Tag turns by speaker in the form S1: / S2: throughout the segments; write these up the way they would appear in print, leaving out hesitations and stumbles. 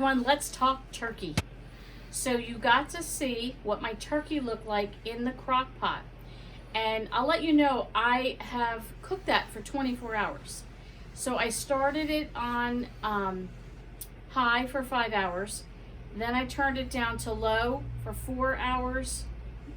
S1: everyone, let's talk turkey. So you got to see what my turkey looked like in the crock pot. And I'll let you know, I have cooked that for 24 hours. So I started it on high for 5 hours. Then I turned it down to low for 4 hours,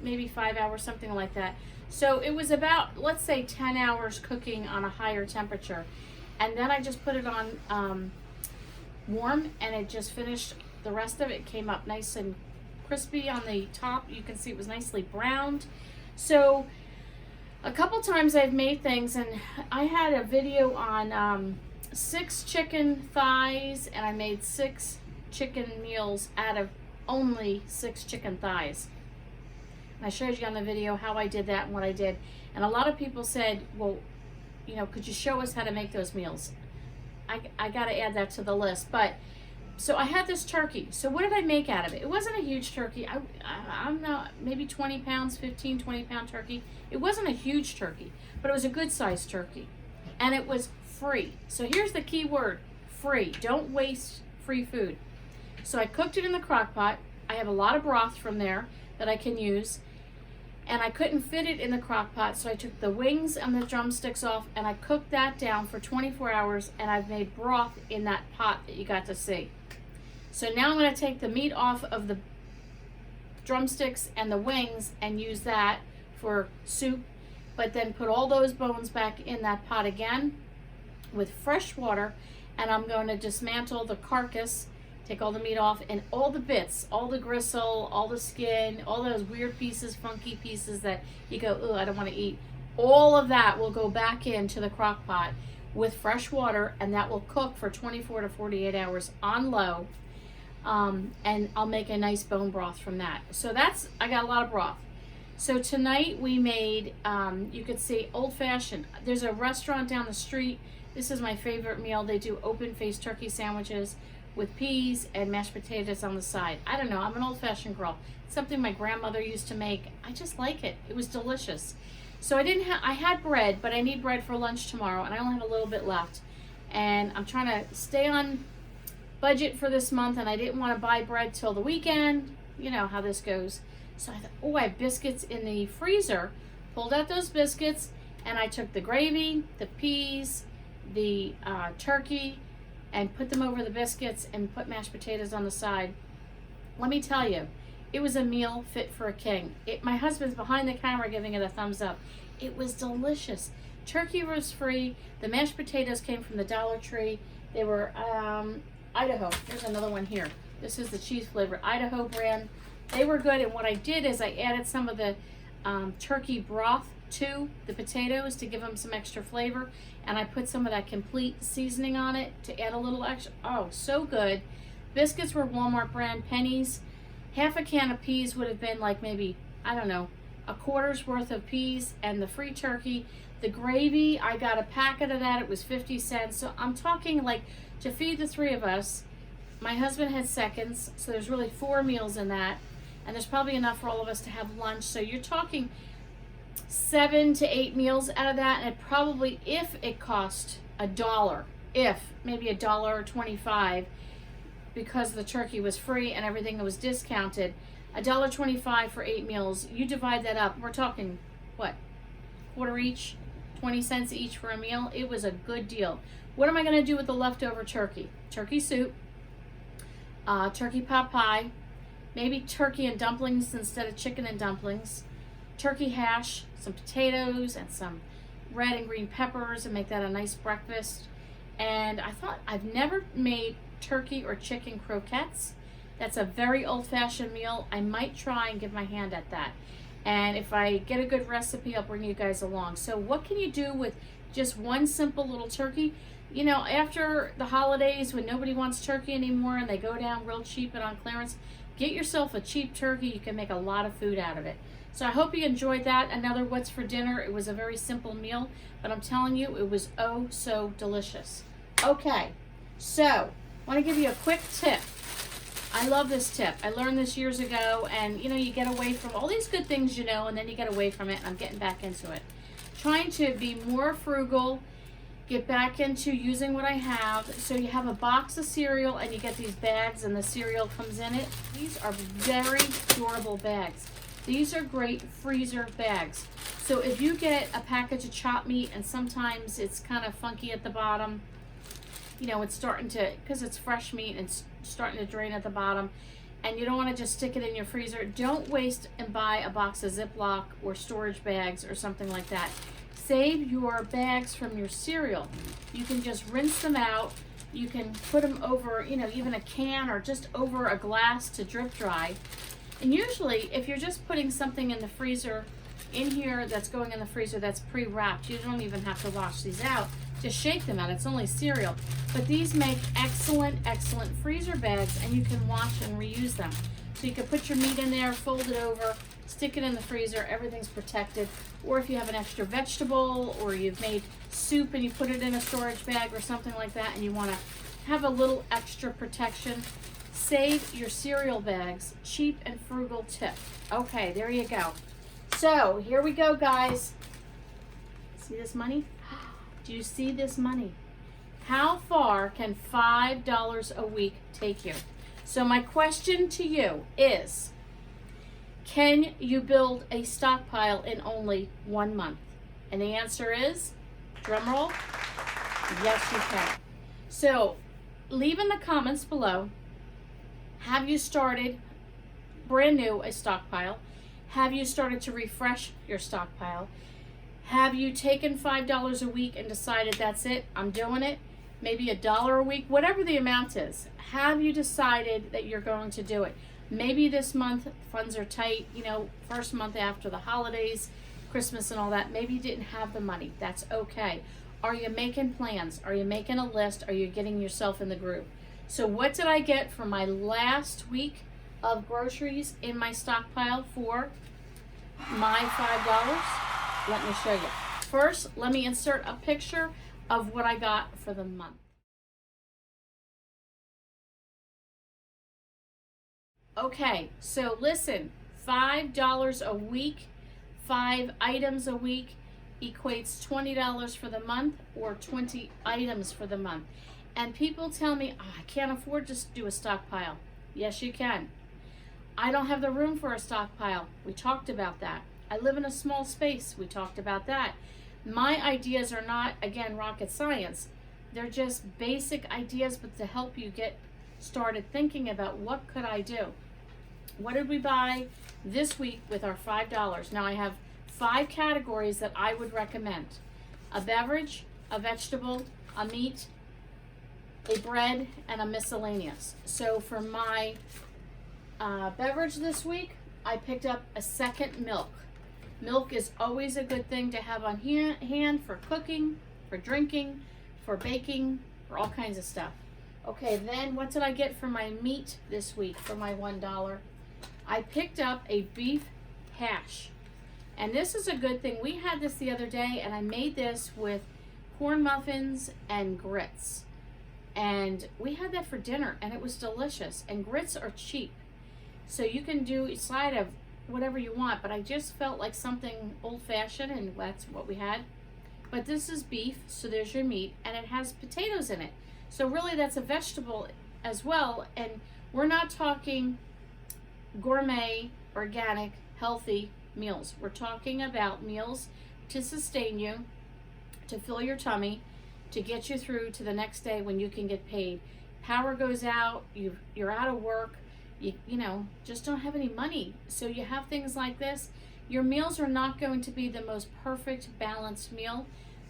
S1: maybe 5 hours, something like that. So it was about, let's say 10 hours cooking on a higher temperature. And then I just put it on warm, and it just finished. The rest of it came up nice and crispy on the top. You can see it was nicely browned. So a couple times I've made things, and I had a video on 6 chicken thighs, and I made 6 chicken meals out of only 6 chicken thighs. And I showed you on the video how I did that and what I did. And a lot of people said, well, you know, could you show us how to make those meals? I got to add that to the list. But so I had this turkey. So what did I make out of it? It wasn't a huge turkey. I'm not, maybe 20 pounds, 15, 20 pound turkey. It wasn't a huge turkey, but it was a good sized turkey. And it was free. So here's the key word, free. Don't waste free food. So I cooked it in the crock pot. I have a lot of broth from there that I can use. And I couldn't fit it in the crock pot, so I took the wings and the drumsticks off, and I cooked that down for 24 hours, and I've made broth in that pot that you got to see. So now I'm going to take the meat off of the drumsticks and the wings and use that for soup, but then put all those bones back in that pot again with fresh water, and I'm going to dismantle the carcass, take all the meat off, and all the bits, all the gristle, all the skin, all those weird pieces, funky pieces that you go, oh, I don't want to eat. All of that will go back into the crock pot with fresh water, and that will cook for 24 to 48 hours on low. And I'll make a nice bone broth from that. So that's, I got a lot of broth. So tonight we made, you could see old-fashioned. There's a restaurant down the street. This is my favorite meal. They do open-faced turkey sandwiches with peas and mashed potatoes on the side. I don't know, I'm an old-fashioned girl. It's something my grandmother used to make. I just like it. It was delicious. So I had bread, but I need bread for lunch tomorrow, and I only have a little bit left. And I'm trying to stay on budget for this month, and I didn't want to buy bread till the weekend. You know how this goes. So I thought, oh, I have biscuits in the freezer. Pulled out those biscuits, and I took the gravy, the peas, the turkey, and put them over the biscuits and put mashed potatoes on the side. Let me tell you, it was a meal fit for a king. My husband's behind the camera giving it a thumbs up. It was delicious. Turkey was free. The mashed potatoes came from the Dollar Tree. They were Idaho. There's another one here. This is the cheese flavor, Idaho brand. They were good, and what I did is I added some of the turkey broth to the potatoes to give them some extra flavor, and I put some of that complete seasoning on it to add a little extra. Oh, so good. Biscuits were Walmart brand pennies. Half a can of peas would have been like maybe, I don't know, a quarter's worth of peas, and the free turkey. The gravy, I got a packet of that. It was 50 cents. So I'm talking like to feed the 3 of us. My husband had seconds, so there's really 4 meals in that, and there's probably enough for all of us to have lunch. So you're talking 7 to 8 meals out of that, and it probably, if it cost $1, maybe $1.25, because the turkey was free and everything was discounted, $1.25 for 8 meals. You divide that up, we're talking what, quarter each, 20 cents each for a meal. It was a good deal. What am I going to do with the leftover turkey? Turkey soup, turkey pot pie, maybe turkey and dumplings instead of chicken and dumplings, turkey hash, some potatoes, and some red and green peppers, and make that a nice breakfast. And I thought, I've never made turkey or chicken croquettes. That's a very old-fashioned meal. I might try and give my hand at that. And if I get a good recipe, I'll bring you guys along. So what can you do with just one simple little turkey? You know, after the holidays, when nobody wants turkey anymore and they go down real cheap and on clearance, get yourself a cheap turkey. You can make a lot of food out of it. So I hope you enjoyed that. Another What's for Dinner. It was a very simple meal, but I'm telling you, it was oh so delicious. Okay, so I want to give you a quick tip. I love this tip. I learned this years ago, and you know, you get away from all these good things, you know, and then you get away from it, and I'm getting back into it. Trying to be more frugal get back into using what I have. So you have a box of cereal and you get these bags and the cereal comes in it. These are very durable bags. These are great freezer bags. So if you get a package of chopped meat and sometimes it's kind of funky at the bottom, you know, it's starting to, because it's fresh meat and it's starting to drain at the bottom, and you don't want to just stick it in your freezer, don't waste and buy a box of Ziploc or storage bags or something like that. Save your bags from your cereal. You can just rinse them out. You can put them over, you know, even a can or just over a glass to drip dry. And usually, if you're just putting something in the freezer, in here that's going in the freezer that's pre-wrapped, you don't even have to wash these out. Just shake them out. It's only cereal. But these make excellent, excellent freezer bags, and you can wash and reuse them. So you can put your meat in there, fold it over, stick it in the freezer, everything's protected. Or if you have an extra vegetable, or you've made soup and you put it in a storage bag or something like that, and you want to have a little extra protection, save your cereal bags. Cheap and frugal tip. Okay, there you go. So here we go, guys. See this money? Do you see this money? How far can $5 a week take you? So my question to you is, can you build a stockpile in only 1 month? And the answer is, drum roll, yes you can. So leave in the comments below, have you started brand new a stockpile? Have you started to refresh your stockpile? Have you taken $5 a week and decided that's it, I'm doing it? Maybe $1 a week, whatever the amount is. Have you decided that you're going to do it? Maybe this month funds are tight, you know, first month after the holidays, Christmas and all that. Maybe you didn't have the money. That's okay. Are you making plans? Are you making a list? Are you getting yourself in the groove? So what did I get for my last week of groceries in my stockpile for my $5? Let me show you. First, let me insert a picture of what I got for the month. Okay, so listen, $5 a week, 5 items a week equates $20 for the month, or 20 items for the month. And people tell me, oh, I can't afford to do a stockpile. Yes, you can. I don't have the room for a stockpile. We talked about that. I live in a small space. We talked about that. My ideas are not, again, rocket science. They're just basic ideas, but to help you get started thinking about what could I do. What did we buy this week with our $5? Now I have 5 categories that I would recommend. A beverage, a vegetable, a meat, a bread, and a miscellaneous. So for my beverage this week, I picked up a second milk. Milk is always a good thing to have on hand for cooking, for drinking, for baking, for all kinds of stuff. Okay, then what did I get for my meat this week for my $1? I picked up a beef hash. And this is a good thing. We had this the other day, and I made this with corn muffins and grits. And we had that for dinner, and it was delicious. And grits are cheap. So you can do a side of whatever you want, but I just felt like something old-fashioned, and that's what we had. But this is beef, so there's your meat, and it has potatoes in it. So really that's a vegetable as well, and we're not talking gourmet, organic, healthy meals. We're talking about meals to sustain you, to fill your tummy, to get you through to the next day when you can get paid. Power goes out, you're out of work, you know, just don't have any money. So you have things like this. Your meals are not going to be the most perfect balanced meal,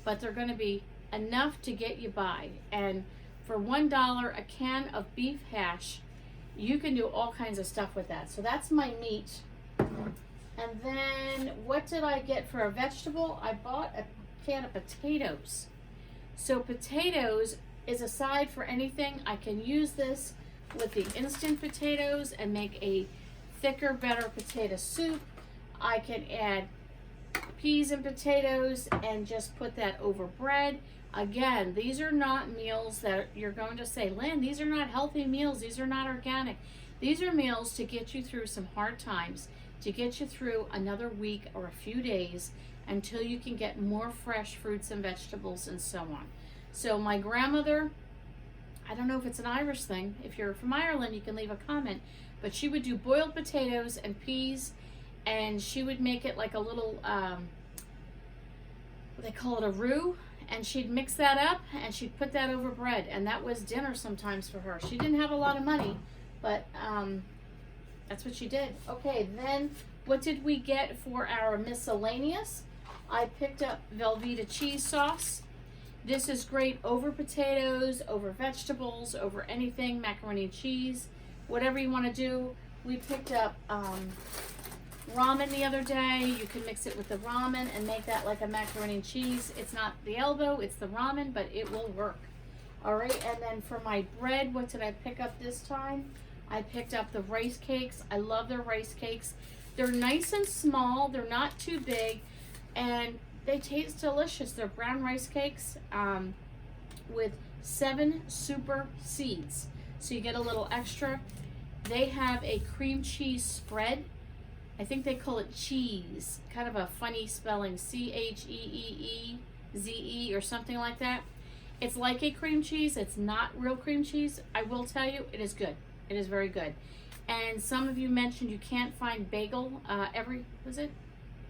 S1: but they're going to be enough to get you by. And for $1 a can of beef hash, you can do all kinds of stuff with that. So that's my meat. And then what did I get for a vegetable? I bought a can of potatoes. So potatoes is a side for anything. I can use this with the instant potatoes and make a thicker, better potato soup. I can add peas and potatoes and just put that over bread. Again, these are not meals that you're going to say, Lynn, these are not healthy meals. These are not organic. These are meals to get you through some hard times, to get you through another week or a few days until you can get more fresh fruits and vegetables and so on. So my grandmother, I don't know if it's an Irish thing. If you're from Ireland, you can leave a comment. But she would do boiled potatoes and peas, and she would make it like a little, they call it a roux, and she'd mix that up, and she'd put that over bread, and that was dinner sometimes for her. She didn't have a lot of money, but that's what she did. Okay, then what did we get for our miscellaneous? I picked up Velveeta cheese sauce. This is great over potatoes, over vegetables, over anything, macaroni and cheese, whatever you want to do. We picked up ramen the other day. You can mix it with the ramen and make that like a macaroni and cheese. It's not the elbow, it's the ramen, but it will work. All right, and then for my bread, what did I pick up this time? I picked up the rice cakes. I love their rice cakes. They're nice and small. They're not too big, and they taste delicious. They're brown rice cakes with 7 super seeds. So you get a little extra. They have a cream cheese spread. I think they call it cheese. Kind of a funny spelling, C-H-E-E-E-Z-E or something like that. It's like a cream cheese. It's not real cream cheese. I will tell you, it is good. It is very good. And some of you mentioned you can't find bagel, everything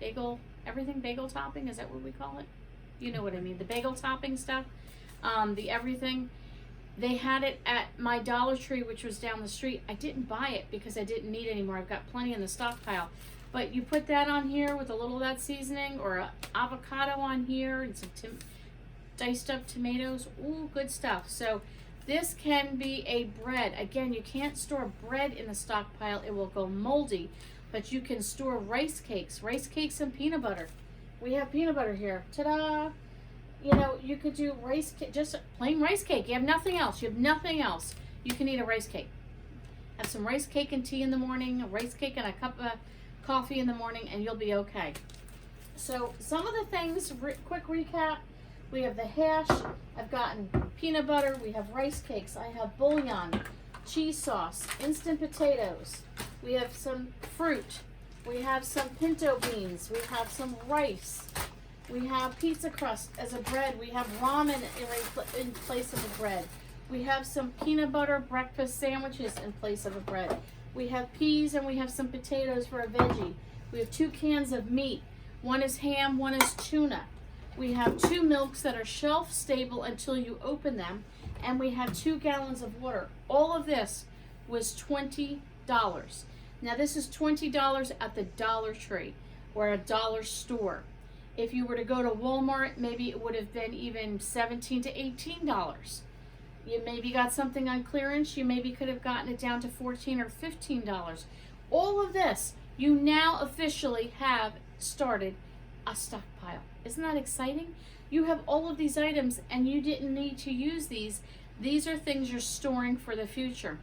S1: bagel topping, is that what we call it? You know what I mean, the bagel topping stuff, the everything. They had it at my Dollar Tree, which was down the street. I didn't buy it because I didn't need any more. I've got plenty in the stockpile. But you put that on here with a little of that seasoning, or an avocado on here, and some diced up tomatoes. Ooh, good stuff. So this can be a bread. Again, you can't store bread in the stockpile. It will go moldy. But you can store rice cakes and peanut butter. We have peanut butter here. Ta-da! You know, you could do rice cake, just plain rice cake. You have nothing else. You can eat a rice cake. Have some rice cake and tea in the morning, a rice cake and a cup of coffee in the morning, and you'll be okay. So some of the things, quick recap. We have the hash. I've gotten peanut butter. We have rice cakes. I have bouillon, cheese sauce, instant potatoes. We have some fruit. We have some pinto beans. We have some rice. We have pizza crust as a bread. We have ramen in place of a bread. We have some peanut butter breakfast sandwiches in place of a bread. We have peas and we have some potatoes for a veggie. We have 2 cans of meat. One is ham, one is tuna. We have 2 milks that are shelf stable until you open them. And we have 2 gallons of water. All of this was $20. Now this is $20 at the Dollar Tree or a dollar store. If you were to go to Walmart, maybe it would have been even $17 to $18. You maybe got something on clearance. You maybe could have gotten it down to $14 or $15. All of this, you now officially have started a stockpile. Isn't that exciting? You have all of these items and you didn't need to use these. These are things you're storing for the future.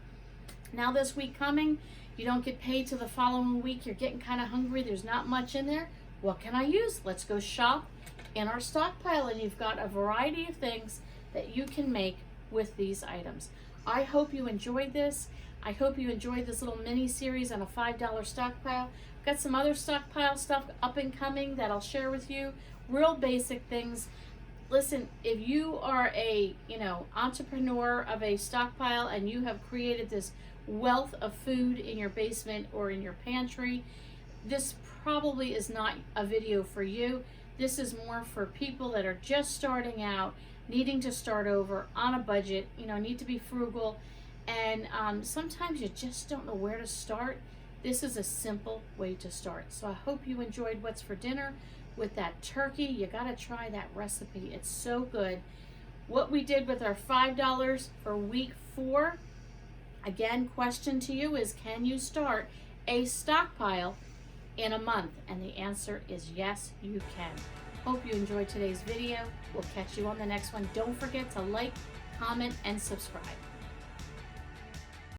S1: Now this week coming, you don't get paid till the following week. You're getting kind of hungry. There's not much in there. What can I use? Let's go shop in our stockpile, and you've got a variety of things that you can make with these items. I hope you enjoyed this. I hope you enjoyed this little mini series on a $5 stockpile. I've got some other stockpile stuff up and coming that I'll share with you. Real basic things. Listen, if you are a entrepreneur of a stockpile and you have created this wealth of food in your basement or in your pantry, this probably is not a video for you. This is more for people that are just starting out, needing to start over on a budget, need to be frugal, and sometimes you just don't know where to start. This is a simple way to start. So I hope you enjoyed what's for dinner with that turkey. You got to try that recipe. It's so good. What we did with our $5 for week 4, again, question to you is, can you start a stockpile in a month? And the answer is yes, you can. Hope you enjoyed today's video. We'll catch you on the next one. Don't forget to like, comment, and subscribe.